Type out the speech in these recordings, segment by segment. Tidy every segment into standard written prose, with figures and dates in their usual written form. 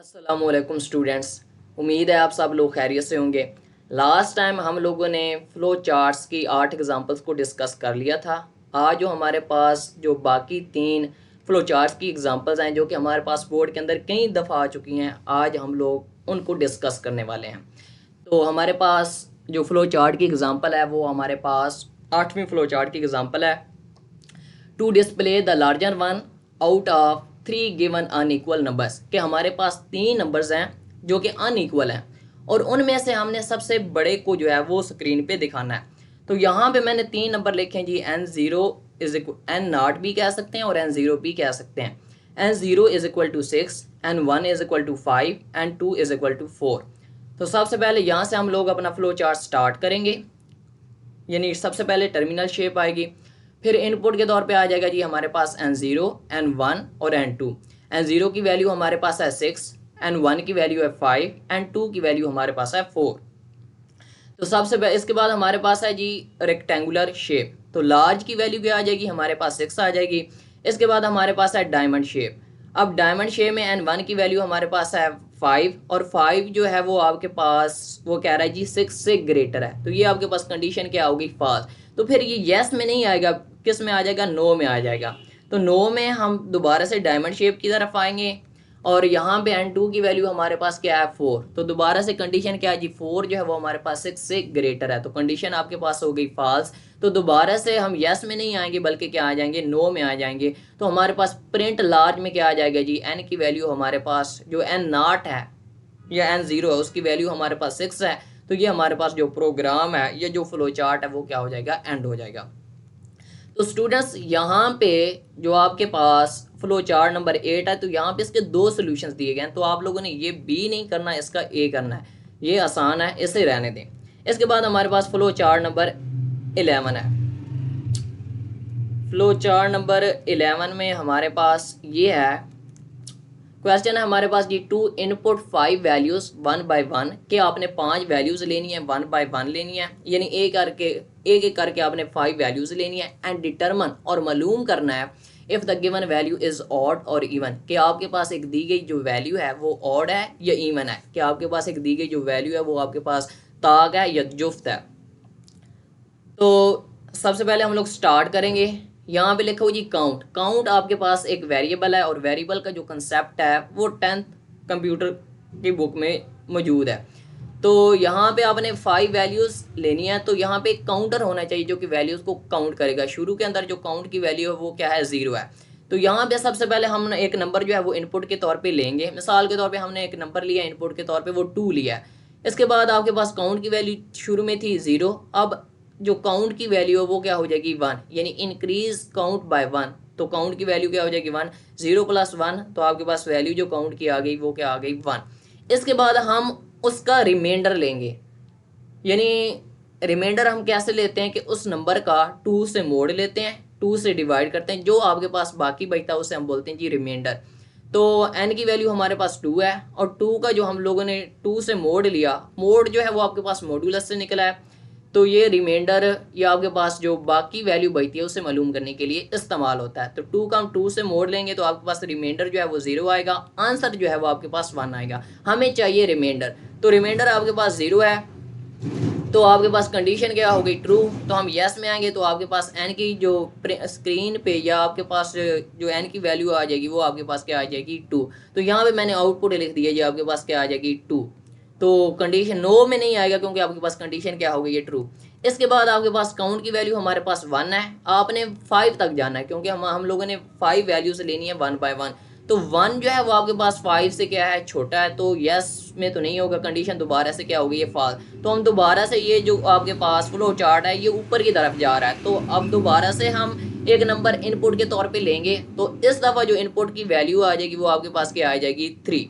अस्सलामुअलैकुम स्टूडेंट्स। उम्मीद है आप सब लोग खैरियत से होंगे। लास्ट टाइम हम लोगों ने फ्लो चार्ट्स की 8 एग्जांपल्स को डिस्कस कर लिया था। आज जो हमारे पास जो बाकी 3 फ्लो चार्ट्स की एग्जांपल्स हैं जो कि हमारे पास बोर्ड के अंदर कई दफ़ा आ चुकी हैं, आज हम लोग उनको डिस्कस करने वाले हैं। तो हमारे पास जो फ्लो चार्ट की एग्जांपल है वो हमारे पास 8वीं फ्लो चार्ट की एग्जांपल है। To display the larger one out of 3 given unequal numbers, के हमारे पास 3 नंबर्स हैं जो कि अनइक्वल हैं और उनमें से हमने सबसे बड़े को जो है वो स्क्रीन पे दिखाना है। तो यहाँ पे मैंने 3 नंबर लिखे हैं जी। n0 इज इक्वल n0 भी कह सकते हैं और n0 भी कह सकते हैं। n0 is equal to 6, n1 is equal to 5, n2 is equal to 4। तो सबसे पहले यहाँ से हम लोग अपना फ्लो चार्ट स्टार्ट करेंगे। यानी सबसे पहले टर्मिनल शेप आएगी, फिर इनपुट के तौर पे आ जाएगा जी हमारे पास n0, n1 और n2। n0 की वैल्यू हमारे पास है 6, n1 की वैल्यू है 5, n2 की वैल्यू हमारे पास है 4। तो सबसे इसके बाद हमारे पास है जी रेक्टेंगुलर शेप। तो लार्ज की वैल्यू क्या आ जाएगी, हमारे पास 6 आ जाएगी। इसके बाद हमारे पास है डायमंड शेप। अब डायमंड शेप में n1 की वैल्यू हमारे पास है 5 और 5 जो है वो आपके पास वो कह रहा है जी 6 से ग्रेटर है। तो ये आपके पास कंडीशन क्या होगी, फॉल्स। तो फिर ये येस में नहीं आएगा, किस में आ जाएगा, नो में आ जाएगा। तो नो में हम दोबारा से डायमंड शेप की तरफ आएंगे और यहाँ पे n2 की वैल्यू हमारे पास क्या है, 4। तो दोबारा से कंडीशन क्या है जी, 4 जो है वो हमारे पास 6 से ग्रेटर है। तो कंडीशन आपके पास हो गई फॉल्स। तो दोबारा से हम यस में नहीं आएंगे बल्कि क्या आ जाएंगे, नो में आ जाएंगे। तो हमारे पास प्रिंट लार्ज में क्या आ जाएगा जी, n की वैल्यू हमारे पास जो n0 है या n0 है उसकी वैल्यू हमारे पास 6 है। तो ये हमारे पास जो प्रोग्राम है, ये जो फ्लो चार्ट है वो क्या हो जाएगा, एंड हो जाएगा। तो स्टूडेंट्स यहाँ पे जो आपके पास फ्लो चार्ट नंबर 8 है, तो यहाँ पे इसके 2 सॉल्यूशंस दिए गए हैं। तो आप लोगों ने ये बी नहीं करना है, इसका ए करना है। ये आसान है, इसे रहने दें। इसके बाद हमारे पास फ्लो चार्ट नंबर 11 है। फ्लो चार्ट नंबर 11 में हमारे पास ये है, क्वेश्चन है हमारे पास जी टू इनपुट 5 वैल्यूज 1 बाय 1, के आपने 5 वैल्यूज लेनी है, 1 बाय 1 लेनी है, यानी एक एक करके आपने 5 वैल्यूज लेनी है। एंड डिटरमन और मालूम करना है if the given value is odd और इवन, कि आपके पास एक दी गई जो वैल्यू है वो ऑड है या इवन है, कि आपके पास एक दी गई जो वैल्यू है वो आपके पास ताक है या जुफ्त है। तो सबसे पहले हम लोग स्टार्ट करेंगे। यहाँ पे लिखा हो जी काउंट। काउंट आपके पास एक वेरिएबल है और वेरिएबल का जो कंसेप्ट है वो 10th कंप्यूटर की बुक में मौजूद है। तो यहाँ पे आपने 5 वैल्यूज लेनी है। तो यहाँ पे एक काउंटर होना चाहिए जो कि वैल्यूज को काउंट करेगा। शुरू के अंदर जो काउंट की वैल्यू है वो क्या है, 0 है। तो यहाँ पे सबसे पहले हम एक नंबर जो है वो इनपुट के तौर पे लेंगे। मिसाल के तौर पे हमने एक नंबर लिया इनपुट के तौर पे, वो 2 लिया है। इसके बाद आपके पास काउंट की वैल्यू शुरू में थी 0, अब जो काउंट की वैल्यू है वो क्या हो जाएगी, 1, यानी इंक्रीज काउंट बाय 1। तो काउंट की वैल्यू क्या हो जाएगी, 1। 0 + 1, तो आपके पास वैल्यू जो काउंट की आ गई वो क्या आ गई, 1। इसके बाद हम उसका रिमाइंडर लेंगे। यानी रिमाइंडर हम कैसे लेते हैं कि उस नंबर का 2 से मोड़ लेते हैं, 2 से डिवाइड करते हैं, जो आपके पास बाकी बचता है उसे हम बोलते हैं जी रिमाइंडर। तो n की वैल्यू हमारे पास 2 है और 2 का जो हम लोगों ने 2 से मोड़ लिया, मोड़ जो है वो आपके पास मॉड्यूलस से निकला है। तो ये रिमाइंडर या आपके पास जो बाकी वैल्यू बचती है उसे मालूम करने के लिए इस्तेमाल होता है। तो 2 का हम 2 से मोड़ लेंगे तो आपके पास रिमाइंडर जो है वो 0 आएगा, आंसर जो है वो आपके पास 1 आएगा। हमें चाहिए रिमाइंडर। तो रिमाइंडर आपके पास 0 है, तो आपके पास कंडीशन क्या हो गई, ट्रू। तो हम यस में आएंगे तो आपके पास एन की जो स्क्रीन पे या आपके पास जो एन की वैल्यू आ जाएगी वो आपके पास क्या आ जाएगी, 2। तो यहाँ पे मैंने आउटपुट लिख दिया जी, आपके पास क्या आ जाएगी, 2। तो कंडीशन नो में नहीं आएगा क्योंकि आपके पास कंडीशन क्या हो गई है, ट्रू। इसके बाद आपके पास काउंट की वैल्यू हमारे पास 1 है, आपने 5 तक जाना है क्योंकि हम लोगों ने 5 वैल्यूज लेनी है 1 बाय 1। तो 1 जो है वो आपके पास 5 से क्या है, छोटा है। तो यस में तो नहीं होगा, कंडीशन दोबारा से क्या होगी, ये फॉल्स। तो हम दोबारा से ये जो आपके पास फ्लो चार्ट है ये ऊपर की तरफ जा रहा है। तो अब दोबारा से हम एक नंबर इनपुट के तौर पे लेंगे। तो इस दफ़ा जो इनपुट की वैल्यू आ जाएगी वो आपके पास क्या आ जाएगी, 3।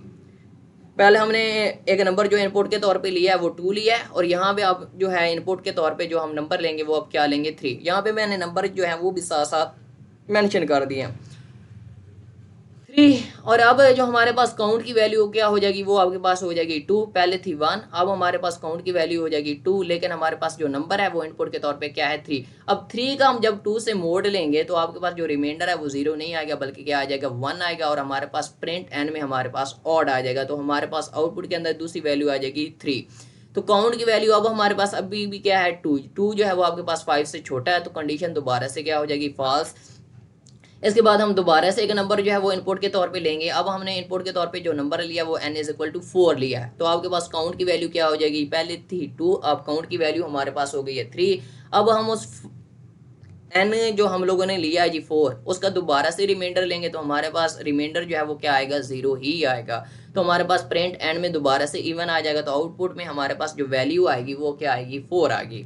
पहले हमने एक नंबर जो इनपुट के तौर पे लिया है वो 2 लिया है और यहाँ पे अब जो है इनपुट के तौर पे जो हम नंबर लेंगे वो अब क्या लेंगे, 3। यहाँ पे मैंने नंबर जो है वो भी साथ साथ मेंशन कर दिए हैं। 3। और अब जो हमारे पास काउंट की वैल्यू क्या हो जाएगी, वो आपके पास हो जाएगी 2, पहले थी 1, अब हमारे पास काउंट की वैल्यू हो जाएगी 2, लेकिन हमारे पास जो नंबर है वो इनपुट के तौर पे क्या है 3। अब 3 का हम जब 2 से मोड़ लेंगे तो आपके पास जो रिमाइंडर है वो 0 नहीं आएगा, बल्कि क्या आ जाएगा 1 आएगा, और हमारे पास प्रिंट एन में हमारे पास ऑड आ जाएगा, तो हमारे पास आउटपुट के अंदर दूसरी वैल्यू आ जाएगी 3। तो काउंट की वैल्यू अब हमारे पास अभी भी क्या है 2 जो है वो आपके पास 5 से छोटा है, तो कंडीशन दोबारा से क्या हो जाएगी फॉल्स। इसके बाद हम दोबारा से एक नंबर जो है वो इनपुट के तौर पे लेंगे। अब हमने इनपुट के तौर पे जो नंबर लिया वो n इज इक्वल टू 4 लिया है, तो आपके पास काउंट की वैल्यू क्या हो जाएगी, पहले थी 2, अब काउंट की वैल्यू हमारे पास हो गई है 3। अब हम उस n जो हम लोगों ने लिया है जी 4, उसका दोबारा से रिमाइंडर लेंगे तो हमारे पास रिमाइंडर जो है वो क्या आएगा 0 ही आएगा, तो हमारे पास प्रिंट एंड में दोबारा से इवन आ जाएगा, तो आउटपुट में हमारे पास जो वैल्यू आएगी वो क्या आएगी 4 आएगी।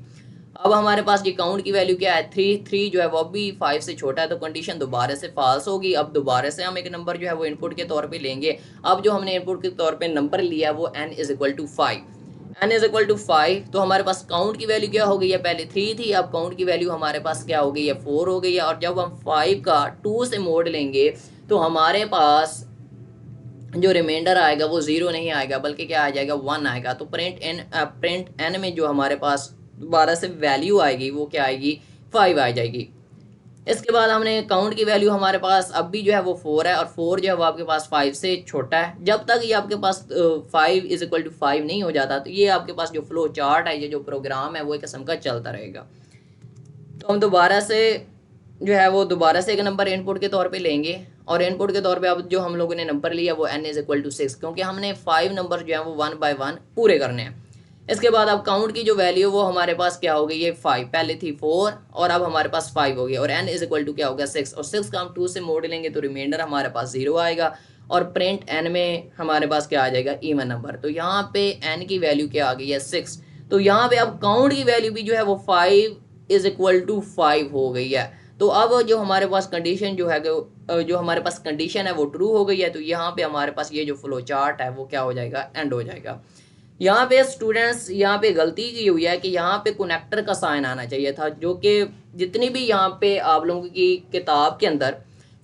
अब हमारे पास ये काउंट की वैल्यू क्या है 3 जो है वो भी 5 से छोटा है, तो कंडीशन दोबारा से फॉल्स होगी। अब दोबारा से हम एक नंबर जो है वो इनपुट के तौर पे लेंगे। अब जो हमने इनपुट के तौर पे नंबर लिया है वो n is equal to 5, n is equal to 5, तो हमारे पास काउंट की वैल्यू क्या हो गई है, पहले 3 थी, अब काउंट की वैल्यू हमारे पास क्या हो गई है 4 हो गई है, और जब हम 5 का 2 से मोड़ लेंगे तो हमारे पास जो रिमाइंडर आएगा वो 0 नहीं आएगा, बल्कि क्या आ जाएगा 1 आएगा, तो प्रिंट एन में जो हमारे पास दोबारा से वैल्यू आएगी वो क्या आएगी 5 आ जाएगी। इसके बाद हमने काउंट की वैल्यू हमारे पास अब भी जो है वो 4 है, और 4 जो है वो आपके पास 5 से छोटा है। जब तक ये आपके पास 5 इज इक्वल टू 5 नहीं हो जाता, तो ये आपके पास जो फ्लो चार्ट है, ये जो प्रोग्राम है वो एक किस्म का चलता रहेगा। तो हम दोबारा से जो है वो दोबारा से एक नंबर इनपुट के तौर पे लेंगे, और इनपुट के तौर पे अब जो हम लोगों ने नंबर लिया वो n इज इक्वल टू 6, क्योंकि हमने 5 नंबर जो है वो 1 बाय 1 पूरे करने हैं। इसके बाद अब काउंट की जो वैल्यू वो हमारे पास क्या हो गई है 5, पहले थी 4 और अब हमारे पास 5 हो गई, और n इज इक्वल टू क्या हो गया 6, और 6 का हम 2 से मोड़ लेंगे तो रिमाइंडर हमारे पास 0 आएगा, और प्रिंट n में हमारे पास क्या आ जाएगा इवन नंबर। तो यहाँ पे n की वैल्यू क्या आ गई है 6, तो यहाँ पे अब काउंट की वैल्यू भी जो है वो 5 इज इक्वल टू 5 हो गई है। तो अब जो हमारे पास कंडीशन जो है जो हमारे पास कंडीशन है वो ट्रू हो गई है, तो यहाँ पे हमारे पास ये जो फ्लो चार्ट है वो क्या हो जाएगा एंड हो जाएगा। यहाँ पे स्टूडेंट्स यहाँ पे गलती की हुई है कि यहाँ पे कनेक्टर का साइन आना चाहिए था, जो कि जितनी भी यहाँ पे आप लोगों की किताब के अंदर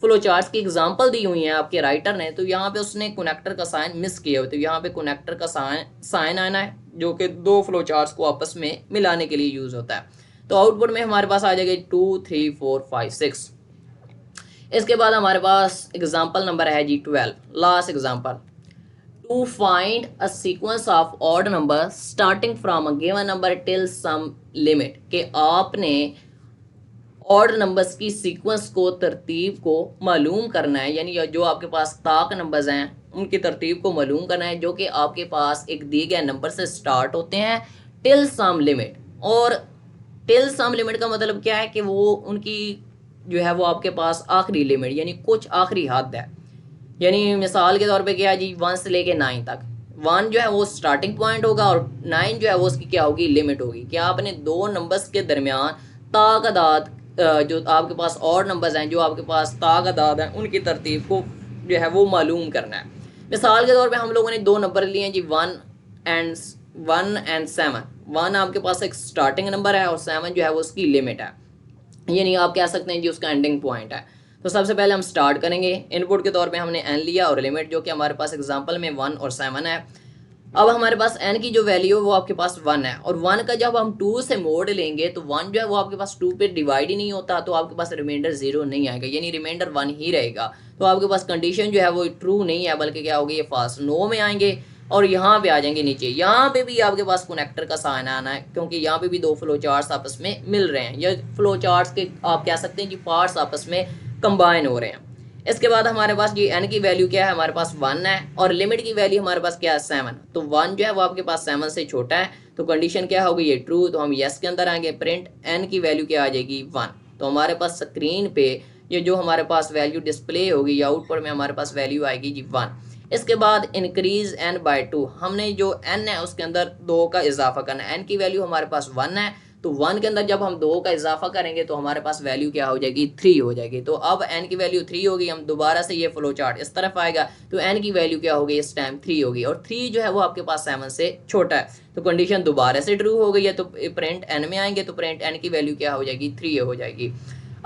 फ्लो चार्ट्स की एग्जांपल दी हुई है आपके राइटर ने, तो यहाँ पे उसने कनेक्टर का साइन मिस किया हुआ, तो यहाँ पे कनेक्टर का साइन आना है, जो कि दो फ्लो चार्ट्स को आपस में मिलाने के लिए यूज होता है। तो आउटपुट में हमारे पास आ जाएगा 2 3 4 5 6। इसके बाद हमारे पास एग्जाम्पल नंबर है जी 12, last example. To find a sequence of odd number starting from a given number till some limit, कि आपने ऑड नंबर्स की सीक्वेंस को तरतीब को मालूम करना है, यानी जो आपके पास ताक नंबर्स हैं उनकी तरतीब को मालूम करना है, जो कि आपके पास एक दिए गए नंबर से स्टार्ट होते हैं टिल सम लिमिट। और टिल सम लिमिट का मतलब क्या है कि वो उनकी जो है वो आपके पास आखिरी लिमिट यानी कुछ आखिरी हद है। यानी मिसाल के तौर पे क्या है जी 1 से लेके 9 तक, 1 जो है वो स्टार्टिंग पॉइंट होगा और 9 जो है वो उसकी क्या होगी लिमिट होगी। क्या आपने दो नंबर्स के दरमियान तादाद जो आपके पास और नंबर्स हैं जो आपके पास तादाद हैं उनकी तरतीब को जो है वो मालूम करना है। मिसाल के तौर पे हम लोगों ने दो नंबर लिए हैं जी 1 एंड 7। 1 आपके पास एक स्टार्टिंग नंबर है और 7 जो है वो उसकी लिमिट है, यानी आप कह सकते हैं जी उसका एंडिंग पॉइंट है। तो सबसे पहले हम स्टार्ट करेंगे, इनपुट के तौर पे हमने n लिया और लिमिट जो कि हमारे पास एग्जांपल में 1 और 7 है। अब हमारे पास n की जो वैल्यू है वो आपके पास 1 है, और 1 का जब हम 2 से मोड़ लेंगे तो 1 जो है वो आपके पास 2 पे डिवाइड ही नहीं होता, तो आपके पास रिमाइंडर 0 नहीं आएगा, यानी रिमाइंडर 1 ही रहेगा। तो आपके पास कंडीशन जो है वो ट्रू नहीं है, बल्कि क्या होगी ये फॉल्स। नो में आएंगे और यहाँ पे आ जाएंगे नीचे, यहाँ पे भी आपके पास कनेक्टर का साइन आना है, क्योंकि यहाँ पे भी दो फ्लो चार्ट्स आपस में मिल रहे हैं, या फ्लो चार्ट्स के आप कह सकते हैं कि पार्ट्स आपस में कंबाइन हो रहे हैं। इसके बाद हमारे पास ये n की वैल्यू क्या है, हमारे पास 1 है, और लिमिट की वैल्यू हमारे पास क्या है 7। तो 1 जो है वो आपके पास 7 से छोटा है, तो कंडीशन क्या होगी ये ट्रू, तो हम यस के अंदर आएंगे। प्रिंट n की वैल्यू क्या आ जाएगी 1। तो हमारे पास स्क्रीन पे ये जो हमारे पास वैल्यू डिस्प्ले होगी या आउटपुट में हमारे पास वैल्यू आएगी जी 1। इसके बाद इंक्रीज n बाय 2, हमने जो n है उसके अंदर 2 का इजाफा करना है। n की वैल्यू हमारे पास 1 है, तो 1 के अंदर जब हम 2 का इजाफा करेंगे तो हमारे पास वैल्यू क्या हो जाएगी 3 हो जाएगी। तो अब n की वैल्यू 3 होगी, हम दोबारा से ये फ्लो चार्ट इस तरफ आएगा तो n की वैल्यू क्या होगी इस टाइम 3 होगी, और 3 जो है वो आपके पास 7 से छोटा है, तो कंडीशन दोबारा से ट्रू हो गई है। तो प्रिंट n में आएंगे तो प्रिंट n की वैल्यू क्या हो जाएगी 3 हो जाएगी।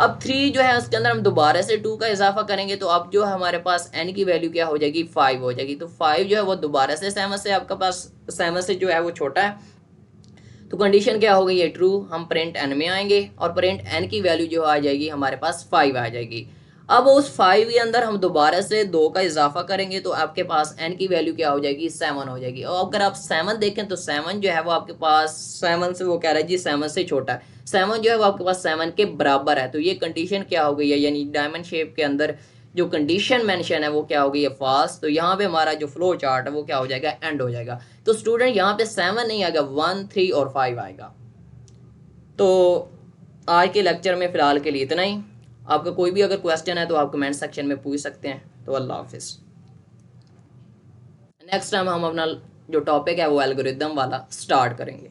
अब 3 जो है उसके अंदर हम दोबारा से 2 का इजाफा करेंगे तो अब जो है हमारे पास n की वैल्यू क्या हो जाएगी 5 हो जाएगी। तो 5 जो है वो दोबारा से 7 से आपके पास 7 से जो है वो छोटा है, तो कंडीशन क्या हो गई है ट्रू। हम प्रिंट n में आएंगे और प्रिंट n की वैल्यू जो आ जाएगी हमारे पास 5 आ जाएगी। अब उस 5 के अंदर हम दोबारा से 2 का इजाफा करेंगे तो आपके पास n की वैल्यू क्या हो जाएगी 7 हो जाएगी। और अगर आप 7 देखें तो 7 जो है वो आपके पास 7 से वो कह रहा है जी 7 से छोटा है, 7 जो है वो आपके पास 7 के बराबर है। तो ये कंडीशन क्या हो गई है, यानी डायमंड शेप के अंदर जो कंडीशन मेंशन है वो क्या हो गई है फॉल्स। तो यहाँ पे हमारा जो फ्लो चार्ट है वो क्या हो जाएगा एंड हो जाएगा। तो स्टूडेंट यहाँ पे 7 नहीं आएगा, 1, 3 और 5 आएगा। तो आज के लेक्चर में फ़िलहाल के लिए इतना ही। आपका कोई भी अगर क्वेश्चन है तो आप कमेंट सेक्शन में पूछ सकते हैं। तो अल्लाह हाफिज़। नेक्स्ट टाइम हम अपना जो टॉपिक है वो एल्गोरिदम वाला स्टार्ट करेंगे।